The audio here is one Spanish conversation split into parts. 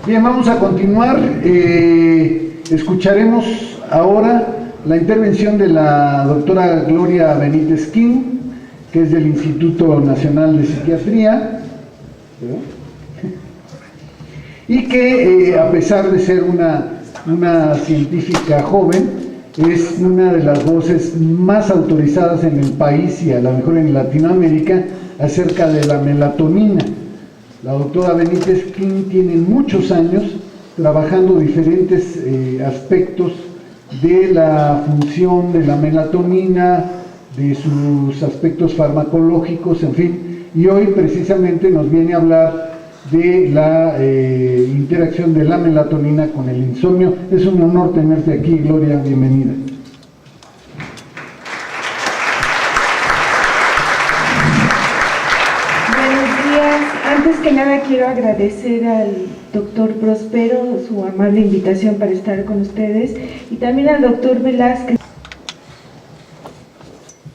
Bien, vamos a continuar. Escucharemos ahora la intervención de la doctora Gloria Benítez King, que es del Instituto Nacional de Psiquiatría, y que a pesar de ser una científica joven, es una de las voces más autorizadas en el país y a lo mejor en Latinoamérica acerca de la melatonina. La doctora Benítez King tiene muchos años trabajando diferentes aspectos de la función de la melatonina, de sus aspectos farmacológicos, en fin, y hoy precisamente nos viene a hablar de la interacción de la melatonina con el insomnio. Es un honor tenerte aquí, Gloria, bienvenida. Antes que nada quiero agradecer al doctor Prospero su amable invitación para estar con ustedes y también al doctor Velázquez.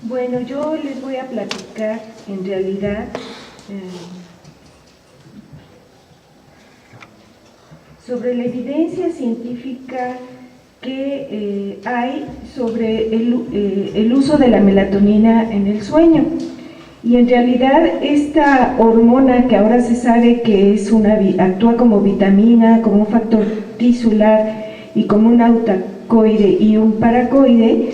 Bueno, yo les voy a platicar en realidad sobre la evidencia científica que hay sobre el uso de la melatonina en el sueño. Y en realidad esta hormona que ahora se sabe que actúa como vitamina, como un factor tisular y como un autacoide y un paracoide,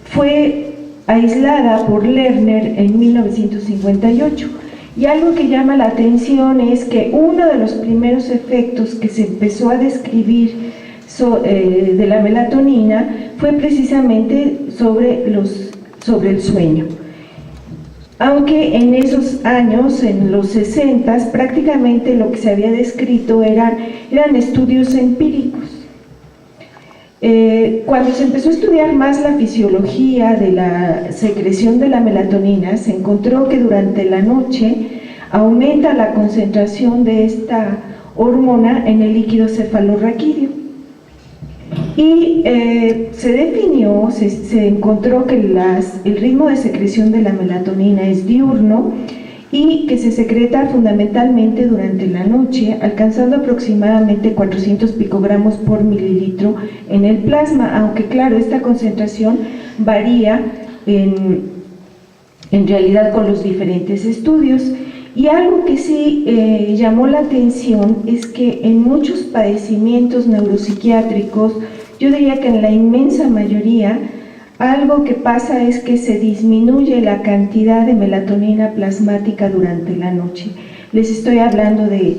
fue aislada por Lerner en 1958. Y algo que llama la atención es que uno de los primeros efectos que se empezó a describir de la melatonina fue precisamente sobre el sueño. Aunque en esos años, en los 60, prácticamente lo que se había descrito eran estudios empíricos. Cuando se empezó a estudiar más la fisiología de la secreción de la melatonina, se encontró que durante la noche aumenta la concentración de esta hormona en el líquido cefalorraquídeo. Y se definió, se encontró que el ritmo de secreción de la melatonina es diurno y que se secreta fundamentalmente durante la noche, alcanzando aproximadamente 400 picogramos por mililitro en el plasma, aunque claro, esta concentración varía en realidad con los diferentes estudios. Y algo que sí llamó la atención es que en muchos padecimientos neuropsiquiátricos, yo diría que en la inmensa mayoría, algo que pasa es que se disminuye la cantidad de melatonina plasmática durante la noche. Les estoy hablando de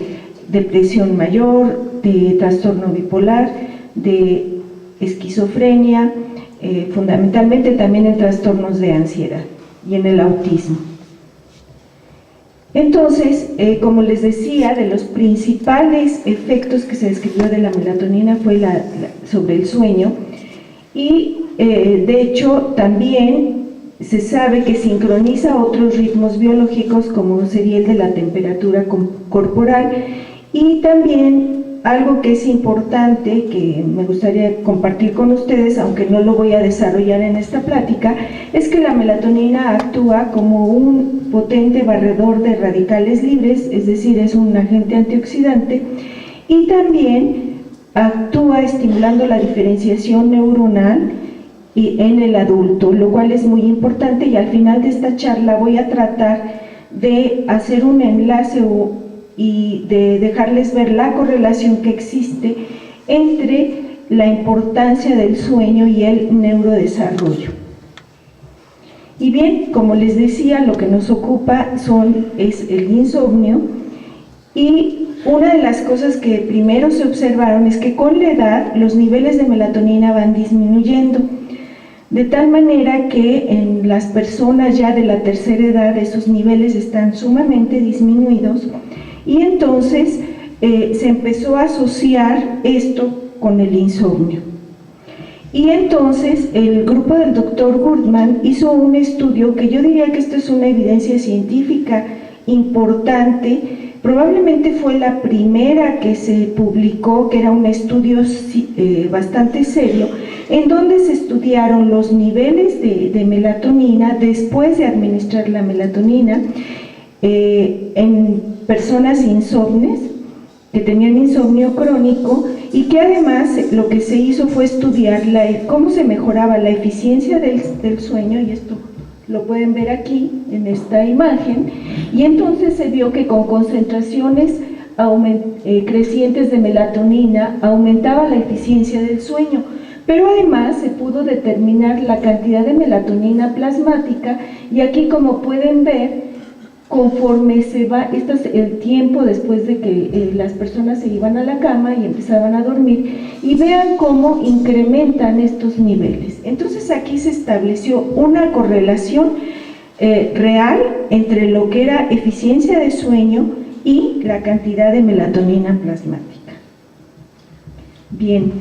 depresión mayor, de trastorno bipolar, de esquizofrenia, fundamentalmente también en trastornos de ansiedad y en el autismo. Entonces, como les decía, de los principales efectos que se describió de la melatonina fue sobre el sueño y de hecho también se sabe que sincroniza otros ritmos biológicos como sería el de la temperatura corporal y también algo que es importante que me gustaría compartir con ustedes, aunque no lo voy a desarrollar en esta plática, es que la melatonina actúa como un potente barredor de radicales libres, es decir, es un agente antioxidante, y también actúa estimulando la diferenciación neuronal en el adulto, lo cual es muy importante, y al final de esta charla voy a tratar de hacer un enlace y de dejarles ver la correlación que existe entre la importancia del sueño y el neurodesarrollo. Y bien, como les decía, lo que nos ocupa es el insomnio, y una de las cosas que primero se observaron es que con la edad los niveles de melatonina van disminuyendo, de tal manera que en las personas ya de la tercera edad esos niveles están sumamente disminuidos. Y entonces se empezó a asociar esto con el insomnio. Y entonces el grupo del doctor Gurdman hizo un estudio que yo diría que esto es una evidencia científica importante, probablemente fue la primera que se publicó, que era un estudio bastante serio, en donde se estudiaron los niveles de melatonina después de administrar la melatonina en personas insomnes que tenían insomnio crónico y que además lo que se hizo fue estudiar cómo se mejoraba la eficiencia del sueño, y esto lo pueden ver aquí en esta imagen, y entonces se vio que con concentraciones crecientes de melatonina aumentaba la eficiencia del sueño, pero además se pudo determinar la cantidad de melatonina plasmática, y aquí, como pueden ver, conforme se va, este es el tiempo después de que las personas se iban a la cama y empezaban a dormir, y vean cómo incrementan estos niveles. Entonces aquí se estableció una correlación real entre lo que era eficiencia de sueño y la cantidad de melatonina plasmática. Bien,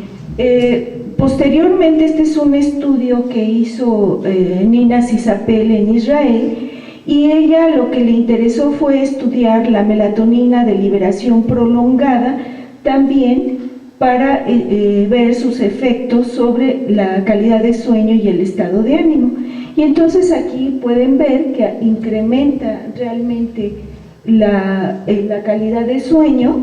posteriormente este es un estudio que hizo Nina Sisapel en Israel, y ella lo que le interesó fue estudiar la melatonina de liberación prolongada también para ver sus efectos sobre la calidad de sueño y el estado de ánimo. Y entonces aquí pueden ver que incrementa realmente la calidad de sueño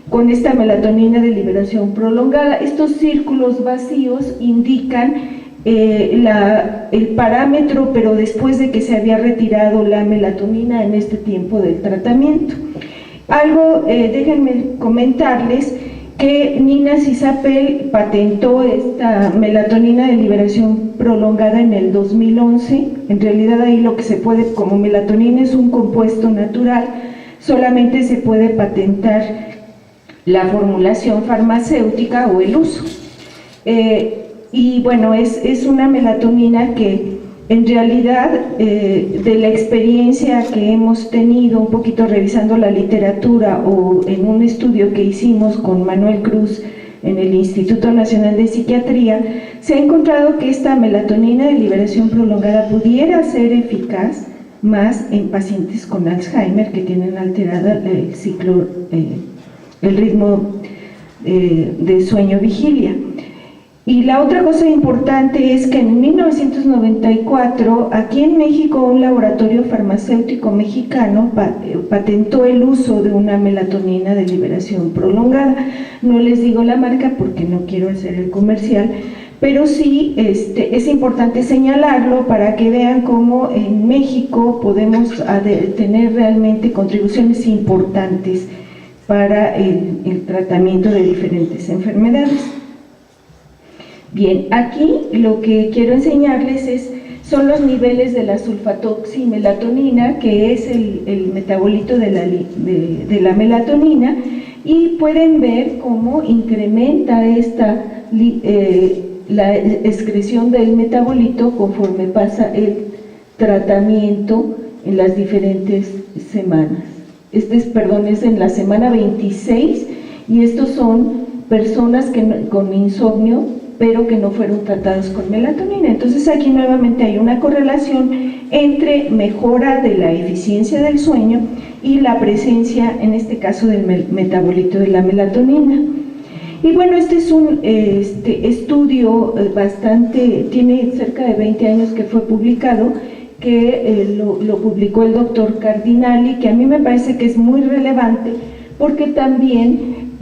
con esta melatonina de liberación prolongada. Estos círculos vacíos indican el parámetro, pero después de que se había retirado la melatonina en este tiempo del tratamiento. Déjenme comentarles que Nina Sisapel patentó esta melatonina de liberación prolongada en el 2011. En realidad ahí lo que se puede, como melatonina es un compuesto natural, solamente se puede patentar la formulación farmacéutica o el uso. Y bueno, es una melatonina que en realidad, de la experiencia que hemos tenido, un poquito revisando la literatura o en un estudio que hicimos con Manuel Cruz en el Instituto Nacional de Psiquiatría, se ha encontrado que esta melatonina de liberación prolongada pudiera ser eficaz más en pacientes con Alzheimer que tienen alterada el ciclo, el ritmo de sueño-vigilia. Y la otra cosa importante es que en 1994, aquí en México, un laboratorio farmacéutico mexicano patentó el uso de una melatonina de liberación prolongada. No les digo la marca porque no quiero hacer el comercial, pero sí es importante señalarlo para que vean cómo en México podemos tener realmente contribuciones importantes para el tratamiento de diferentes enfermedades. Bien, aquí lo que quiero enseñarles son los niveles de la sulfatoximelatonina, que es el metabolito de la melatonina, y pueden ver cómo incrementa la excreción del metabolito conforme pasa el tratamiento en las diferentes semanas. Es en la semana 26, y estos son personas con insomnio, pero que no fueron tratados con melatonina. Entonces aquí nuevamente hay una correlación entre mejora de la eficiencia del sueño y la presencia, en este caso, del metabolito de la melatonina. Y bueno, este es un estudio tiene cerca de 20 años que fue publicado, que lo publicó el doctor Cardinali, que a mí me parece que es muy relevante porque también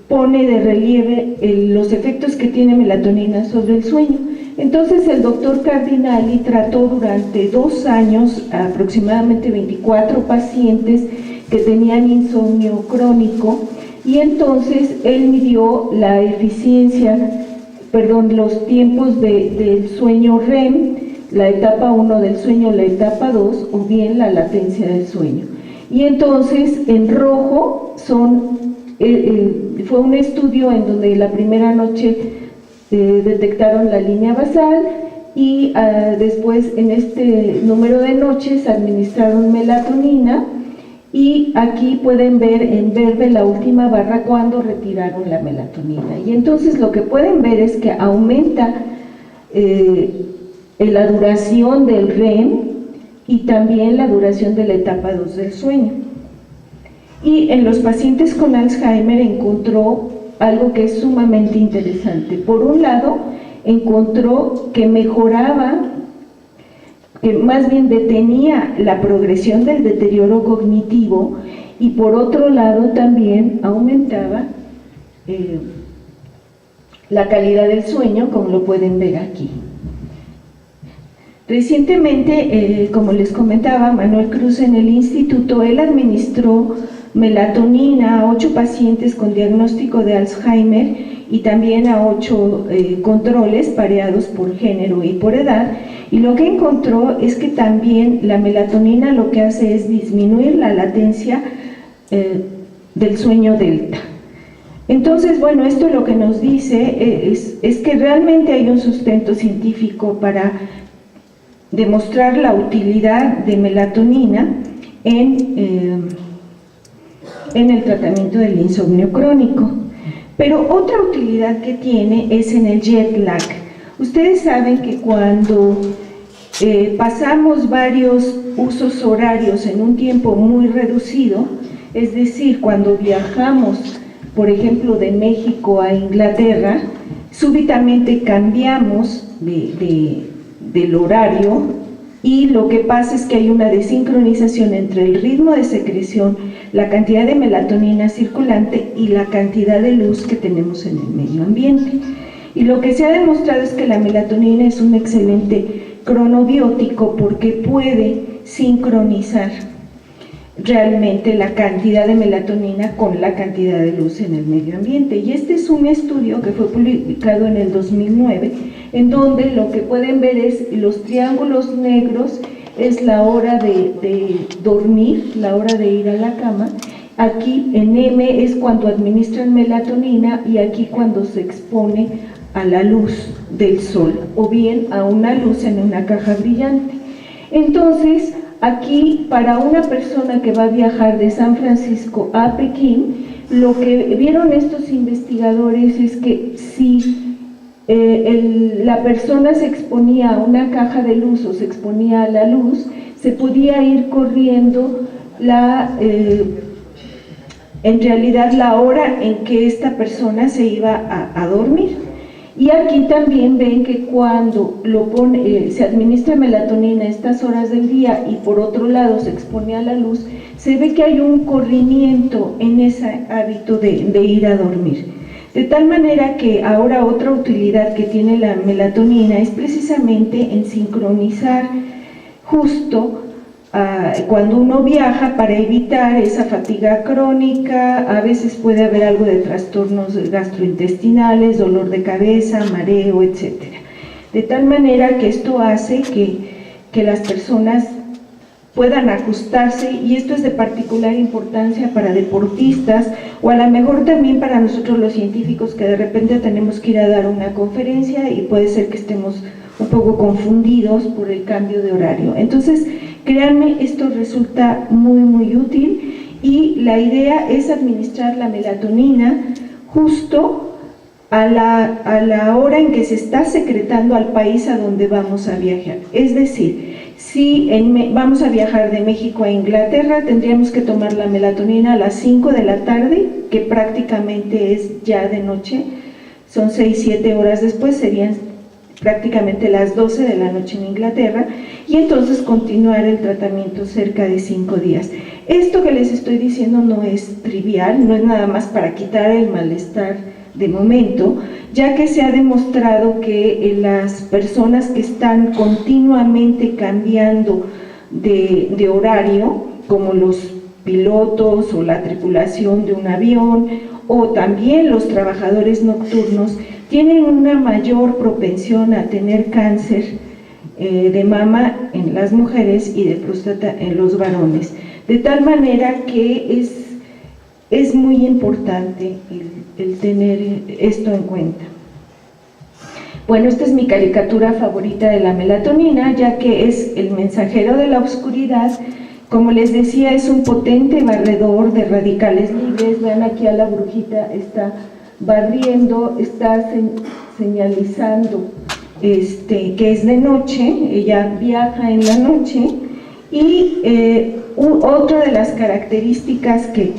pone de relieve los efectos que tiene melatonina sobre el sueño. Entonces el doctor Cardinali trató durante 2 años aproximadamente 24 pacientes que tenían insomnio crónico, y entonces él midió la eficiencia, los tiempos del sueño REM, la etapa 1 del sueño, la etapa 2, o bien la latencia del sueño. Y entonces en rojo fue un estudio en donde la primera noche detectaron la línea basal, y después en este número de noches administraron melatonina, y aquí pueden ver en verde la última barra cuando retiraron la melatonina. Y entonces lo que pueden ver es que aumenta la duración del REM y también la duración de la etapa 2 del sueño. Y en los pacientes con Alzheimer encontró algo que es sumamente interesante. Por un lado, encontró que mejoraba, que más bien detenía la progresión del deterioro cognitivo, y por otro lado también aumentaba la calidad del sueño, como lo pueden ver aquí. Recientemente, como les comentaba, Manuel Cruz en el instituto, él administró melatonina a 8 pacientes con diagnóstico de Alzheimer y también a 8 controles pareados por género y por edad, y lo que encontró es que también la melatonina lo que hace es disminuir la latencia del sueño delta. Entonces, bueno, esto lo que nos dice es que realmente hay un sustento científico para demostrar la utilidad de melatonina en el tratamiento del insomnio crónico. Pero otra utilidad que tiene es en el jet lag. Ustedes saben que cuando pasamos varios usos horarios en un tiempo muy reducido, es decir, cuando viajamos, por ejemplo, de México a Inglaterra, súbitamente cambiamos del horario, y lo que pasa es que hay una desincronización entre el ritmo de secreción, la cantidad de melatonina circulante y la cantidad de luz que tenemos en el medio ambiente. Y lo que se ha demostrado es que la melatonina es un excelente cronobiótico porque puede sincronizar realmente la cantidad de melatonina con la cantidad de luz en el medio ambiente. Y este es un estudio que fue publicado en el 2009, en donde lo que pueden ver es los triángulos negros, es la hora de dormir, la hora de ir a la cama. Aquí en M es cuando administran melatonina y aquí cuando se expone a la luz del sol o bien a una luz en una caja brillante. Entonces, aquí para una persona que va a viajar de San Francisco a Pekín, lo que vieron estos investigadores es que si la persona se exponía a una caja de luz o se exponía a la luz, se podía ir corriendo en realidad la hora en que esta persona se iba a dormir. Y aquí también ven que cuando se administra melatonina a estas horas del día y por otro lado se expone a la luz, se ve que hay un corrimiento en ese hábito de ir a dormir. De tal manera que ahora otra utilidad que tiene la melatonina es precisamente en sincronizar justo cuando uno viaja para evitar esa fatiga crónica. A veces puede haber algo de trastornos gastrointestinales, dolor de cabeza, mareo, etc. De tal manera que esto hace que las personas puedan ajustarse, y esto es de particular importancia para deportistas o a lo mejor también para nosotros los científicos que de repente tenemos que ir a dar una conferencia y puede ser que estemos un poco confundidos por el cambio de horario. Entonces, créanme, esto resulta muy útil y la idea es administrar la melatonina justo a la hora en que se está secretando al país a donde vamos a viajar. Es decir, si vamos a viajar de México a Inglaterra, tendríamos que tomar la melatonina a las 5 de la tarde, que prácticamente es ya de noche, son 6-7 horas después, serían prácticamente las 12 de la noche en Inglaterra, y entonces continuar el tratamiento cerca de 5 días. Esto que les estoy diciendo no es trivial, no es nada más para quitar el malestar de momento, ya que se ha demostrado que las personas que están continuamente cambiando de horario, como los pilotos o la tripulación de un avión, o también los trabajadores nocturnos, tienen una mayor propensión a tener cáncer de mama en las mujeres y de próstata en los varones, de tal manera que es muy importante el tener esto en cuenta. Bueno, esta es mi caricatura favorita de la melatonina, ya que es el mensajero de la oscuridad. Como les decía, es un potente barredor de radicales libres. Vean aquí a la brujita, está barriendo, está señalizando que es de noche, ella viaja en la noche. Y otra de las características que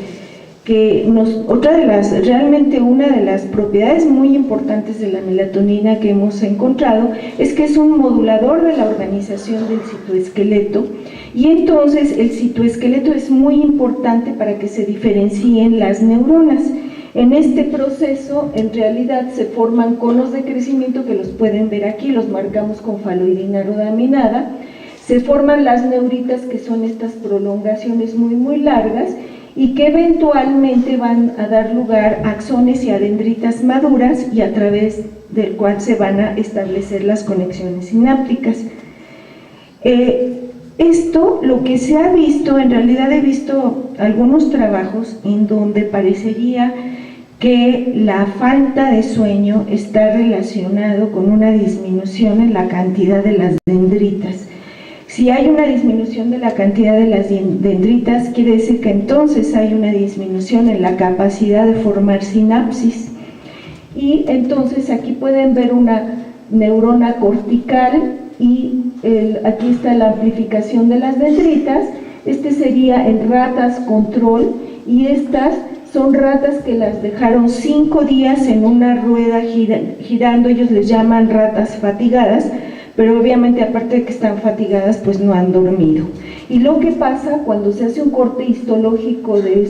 realmente una de las propiedades muy importantes de la melatonina que hemos encontrado es que es un modulador de la organización del citoesqueleto, y entonces el citoesqueleto es muy importante para que se diferencien las neuronas. En este proceso, en realidad, se forman conos de crecimiento que los pueden ver aquí, los marcamos con faloidina rodaminada. Se forman las neuritas, que son estas prolongaciones muy largas, y que eventualmente van a dar lugar a axones y a dendritas maduras, y a través del cual se van a establecer las conexiones sinápticas. Esto, lo que se ha visto, en realidad he visto algunos trabajos en donde parecería que la falta de sueño está relacionado con una disminución en la cantidad de las dendritas. Si hay una disminución de la cantidad de las dendritas, quiere decir que entonces hay una disminución en la capacidad de formar sinapsis. Y entonces aquí pueden ver una neurona cortical, y aquí está la amplificación de las dendritas. Este sería en ratas control, y estas son ratas que las dejaron 5 días en una rueda girando. Ellos les llaman ratas fatigadas, pero obviamente aparte de que están fatigadas, pues no han dormido. Y lo que pasa cuando se hace un corte histológico de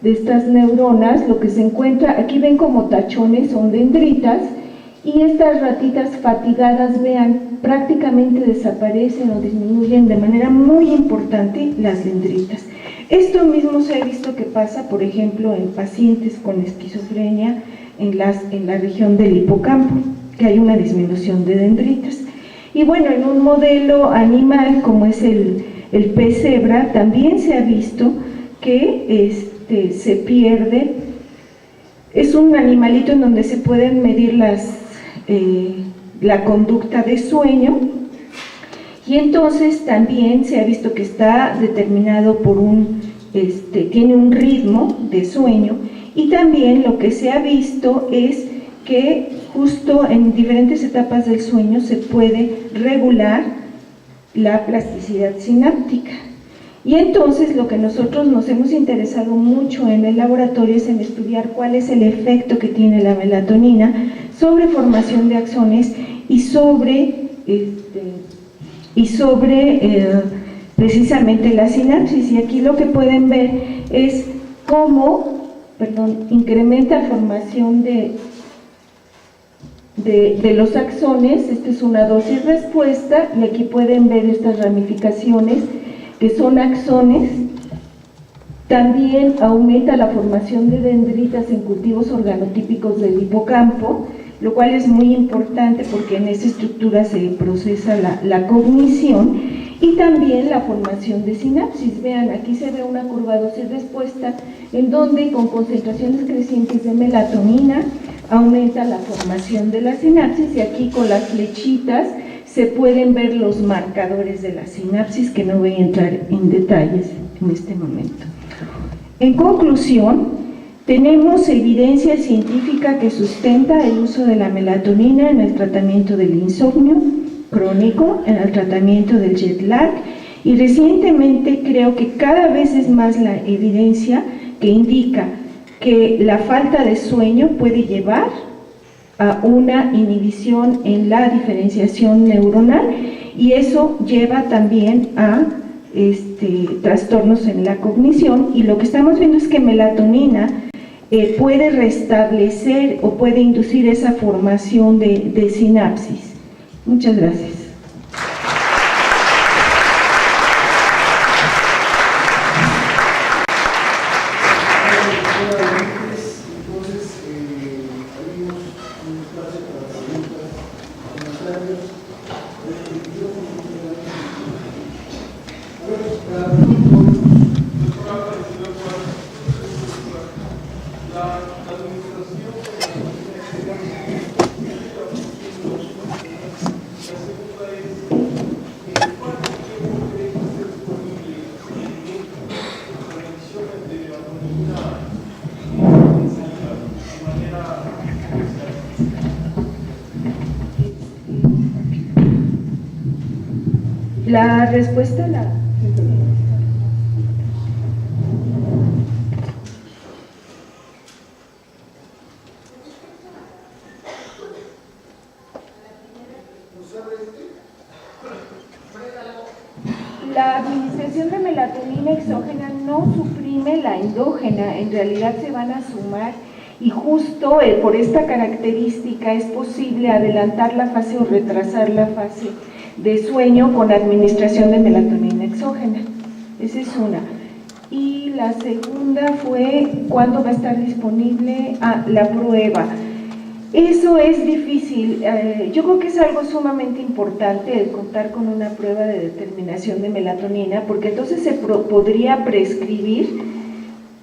estas neuronas, lo que se encuentra, aquí ven como tachones, son dendritas, y estas ratitas fatigadas, vean, prácticamente desaparecen o disminuyen de manera muy importante las dendritas. Esto mismo se ha visto que pasa, por ejemplo, en pacientes con esquizofrenia en la región del hipocampo, que hay una disminución de dendritas. Y bueno, en un modelo animal como es el pez cebra, también se ha visto que se pierde. Es un animalito en donde se pueden medir la conducta de sueño, y entonces también se ha visto que está determinado por tiene un ritmo de sueño, y también lo que se ha visto es que justo en diferentes etapas del sueño se puede regular la plasticidad sináptica. Y entonces lo que nosotros nos hemos interesado mucho en el laboratorio es en estudiar cuál es el efecto que tiene la melatonina sobre formación de axones y sobre precisamente la sinapsis. Y aquí lo que pueden ver es cómo, incrementa formación de los axones. Esta es una dosis respuesta, y aquí pueden ver estas ramificaciones que son axones. También aumenta la formación de dendritas en cultivos organotípicos del hipocampo, lo cual es muy importante porque en esa estructura se procesa la cognición, y también la formación de sinapsis. Vean, aquí se ve una curva dosis-respuesta en donde con concentraciones crecientes de melatonina aumenta la formación de la sinapsis, y aquí con las flechitas se pueden ver los marcadores de la sinapsis, que no voy a entrar en detalles en este momento. En conclusión, tenemos evidencia científica que sustenta el uso de la melatonina en el tratamiento del insomnio crónico, en el tratamiento del jet lag, y recientemente creo que cada vez es más la evidencia que indica que la falta de sueño puede llevar a una inhibición en la diferenciación neuronal, y eso lleva también a trastornos en la cognición. Y lo que estamos viendo es que melatonina puede restablecer o puede inducir esa formación de sinapsis. Muchas gracias. La respuesta La administración de melatonina exógena no suprime la endógena, en realidad se van a sumar y justo por esta característica es posible adelantar la fase o retrasar la fase de sueño con administración de melatonina exógena. Esa es una. Y la segunda fue, ¿cuándo va a estar disponible? La prueba. Eso es difícil. Yo creo que es algo sumamente importante el contar con una prueba de determinación de melatonina, porque entonces se podría prescribir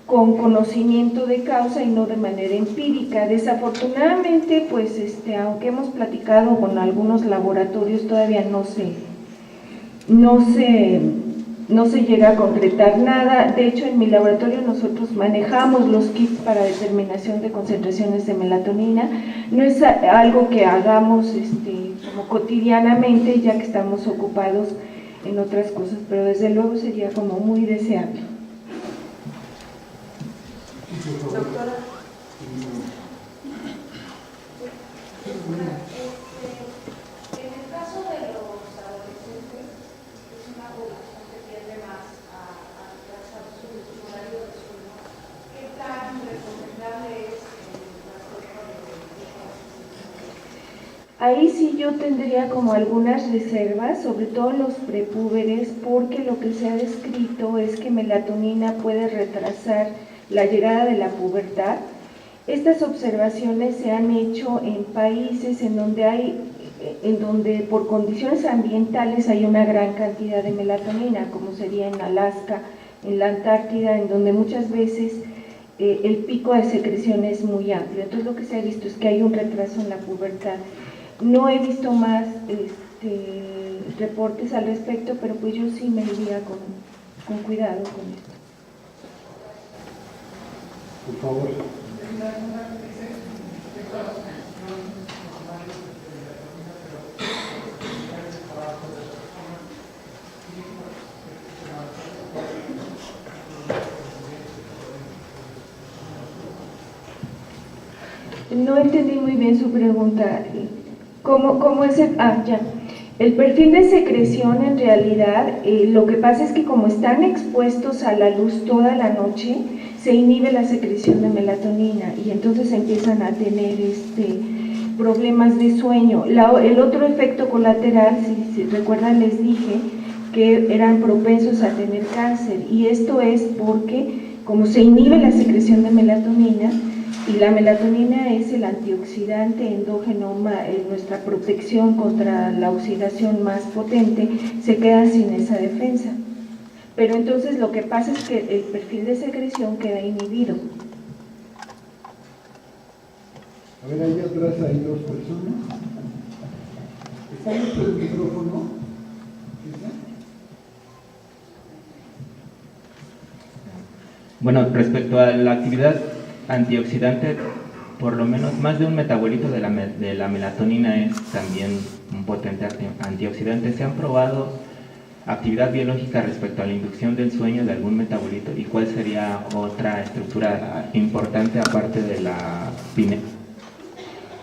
con conocimiento de causa y no de manera empírica. Desafortunadamente, pues aunque hemos platicado con algunos laboratorios, todavía no se llega a concretar nada. De hecho, en mi laboratorio nosotros manejamos los kits para determinación de concentraciones de melatonina. No es algo que hagamos como cotidianamente, ya que estamos ocupados en otras cosas, pero desde luego sería como muy deseable. Doctora. En el caso de los adolescentes, es una población que tiende más a retrasar su horario de sueño. ¿Qué tan recomendable es las pruebas de? Ahí sí yo tendría como algunas reservas, sobre todo los prepúberes, porque lo que se ha descrito es que melatonina puede retrasar la llegada de la pubertad. Estas observaciones se han hecho en países en donde por condiciones ambientales hay una gran cantidad de melatonina, como sería en Alaska, en la Antártida, en donde muchas veces el pico de secreción es muy amplio. Entonces lo que se ha visto es que hay un retraso en la pubertad. No he visto más reportes al respecto, pero pues yo sí me iría con cuidado con esto. Por favor. No entendí muy bien su pregunta. ¿Cómo es el...? Ya. El perfil de secreción en realidad, lo que pasa es que como están expuestos a la luz toda la noche, se inhibe la secreción de melatonina y entonces empiezan a tener problemas de sueño. El otro efecto colateral, si recuerdan, les dije que eran propensos a tener cáncer, y esto es porque como se inhibe la secreción de melatonina, y la melatonina es el antioxidante endógeno, nuestra protección contra la oxidación más potente, se queda sin esa defensa. Pero entonces lo que pasa es que el perfil de secreción queda inhibido. A ver, ahí atrás hay dos personas. ¿Está abierto el micrófono? Bueno, respecto a la actividad antioxidante, por lo menos más de un metabolito de la melatonina es también un potente antioxidante. ¿Se han probado actividad biológica respecto a la inducción del sueño de algún metabolito? ¿Y cuál sería otra estructura importante aparte de la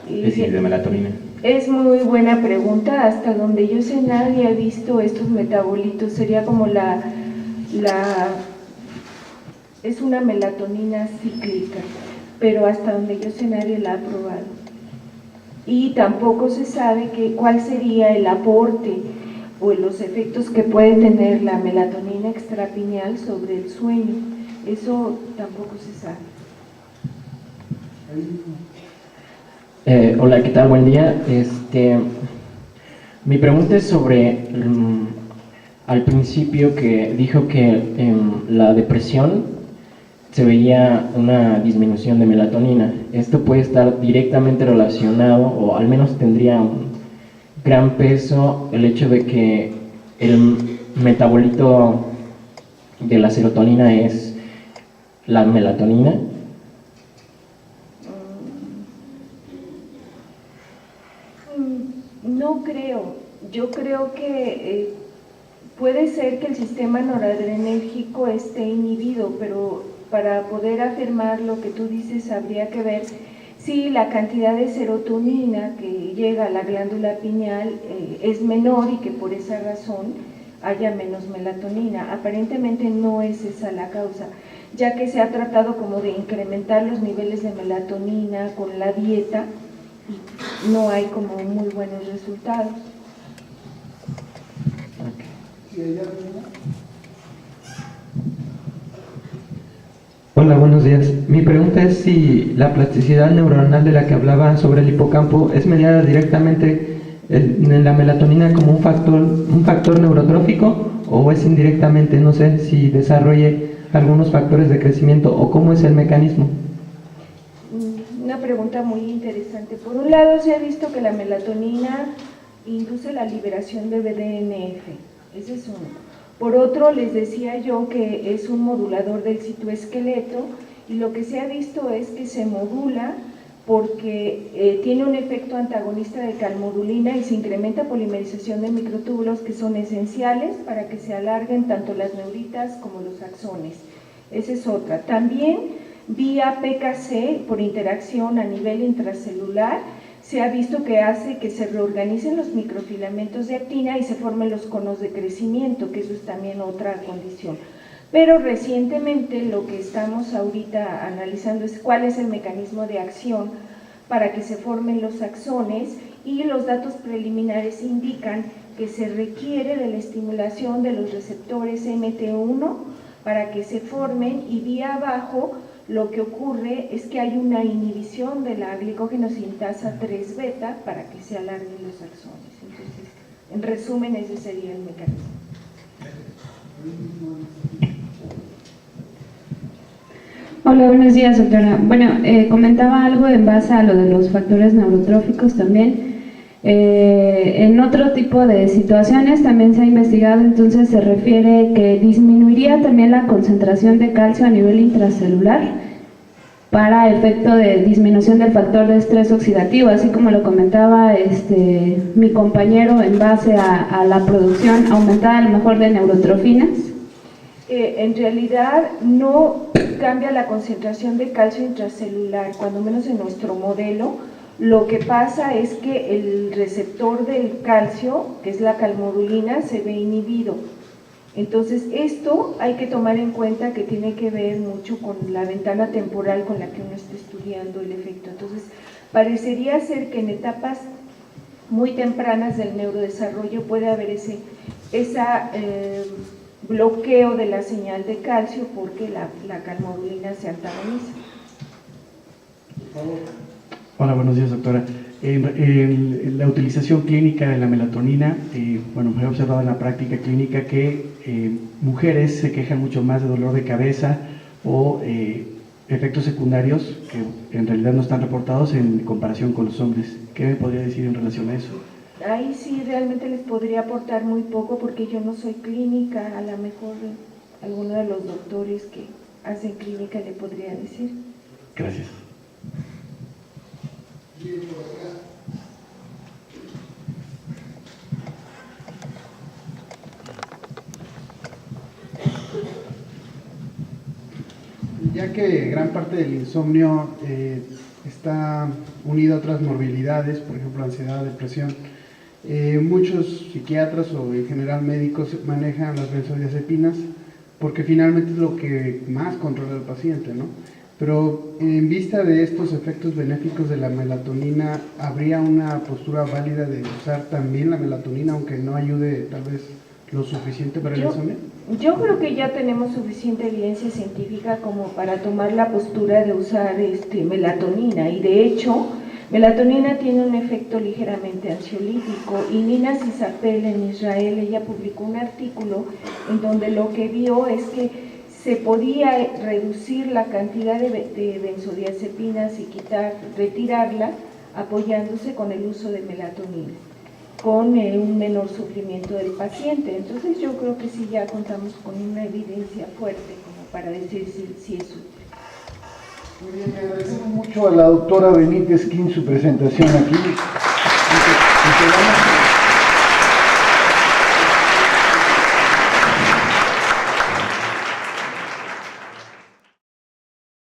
de melatonina? Es muy buena pregunta. Hasta donde yo sé, nadie ha visto estos metabolitos. Sería como es una melatonina cíclica, pero hasta donde yo sé nadie la ha probado. Y tampoco se sabe cuál sería el aporte o los efectos que puede tener la melatonina extrapineal sobre el sueño. Eso tampoco se sabe. Hola, ¿qué tal? Buen día. Mi pregunta es sobre al principio que dijo que en la depresión se veía una disminución de melatonina. Esto puede estar directamente relacionado, o al menos tendría un gran peso, el hecho de que el metabolito de la serotonina es la melatonina. No creo. Yo creo que puede ser que el sistema noradrenérgico esté inhibido, pero para poder afirmar lo que tú dices habría que ver si la cantidad de serotonina que llega a la glándula pineal es menor y que por esa razón haya menos melatonina. Aparentemente no es esa la causa, ya que se ha tratado como de incrementar los niveles de melatonina con la dieta y no hay como muy buenos resultados. Hola, buenos días. Mi pregunta es si la plasticidad neuronal de la que hablaba sobre el hipocampo es mediada directamente en la melatonina como un factor neurotrófico o es indirectamente, no sé, si desarrolle algunos factores de crecimiento o cómo es el mecanismo. Una pregunta muy interesante. Por un lado, se ha visto que la melatonina induce la liberación de BDNF, ese es uno. Por otro, les decía yo que es un modulador del citoesqueleto y lo que se ha visto es que se modula porque tiene un efecto antagonista de calmodulina y se incrementa polimerización de microtúbulos que son esenciales para que se alarguen tanto las neuritas como los axones. Esa es otra. También vía PKC, por interacción a nivel intracelular, se ha visto que hace que se reorganicen los microfilamentos de actina y se formen los conos de crecimiento, que eso es también otra condición. Pero recientemente lo que estamos ahorita analizando es cuál es el mecanismo de acción para que se formen los axones y los datos preliminares indican que se requiere de la estimulación de los receptores MT1 para que se formen y vía abajo lo que ocurre es que hay una inhibición de la glicógeno-sintasa 3 beta para que se alarguen los axones. Entonces, en resumen, ese sería el mecanismo. Hola, buenos días, doctora. Bueno, comentaba algo en base a lo de los factores neurotróficos también. En otro tipo de situaciones también se ha investigado, entonces se refiere que disminuiría también la concentración de calcio a nivel intracelular para efecto de disminución del factor de estrés oxidativo, así como lo comentaba mi compañero en base a la producción aumentada a lo mejor de neurotrofinas. En realidad no cambia la concentración de calcio intracelular, cuando menos en nuestro modelo. Lo que pasa es que el receptor del calcio, que es la calmodulina, se ve inhibido. Entonces esto hay que tomar en cuenta que tiene que ver mucho con la ventana temporal con la que uno está estudiando el efecto. Entonces parecería ser que en etapas muy tempranas del neurodesarrollo puede haber ese bloqueo de la señal de calcio porque la calmodulina se antagoniza. Por favor. Hola, buenos días, doctora. La utilización clínica de la melatonina, bueno, he observado en la práctica clínica que mujeres se quejan mucho más de dolor de cabeza o efectos secundarios que en realidad no están reportados en comparación con los hombres. ¿Qué me podría decir en relación a eso? Ahí sí realmente les podría aportar muy poco porque yo no soy clínica, a lo mejor alguno de los doctores que hacen clínica le podría decir. Gracias. Ya que gran parte del insomnio está unido a otras morbilidades, por ejemplo ansiedad, depresión, muchos psiquiatras o en general médicos manejan las benzodiazepinas porque finalmente es lo que más controla al paciente, ¿no? Pero en vista de estos efectos benéficos de la melatonina, ¿habría una postura válida de usar también la melatonina aunque no ayude tal vez lo suficiente para el insomnio? Yo creo que ya tenemos suficiente evidencia científica como para tomar la postura de usar melatonina y de hecho melatonina tiene un efecto ligeramente ansiolítico y Nina Sisapel en Israel, ella publicó un artículo en donde lo que vio es que se podía reducir la cantidad de benzodiazepinas y retirarla apoyándose con el uso de melatonina, con un menor sufrimiento del paciente. Entonces yo creo que sí ya contamos con una evidencia fuerte como para decir si es útil. Muy bien, le agradecemos mucho a la doctora Benítez Quín su presentación aquí.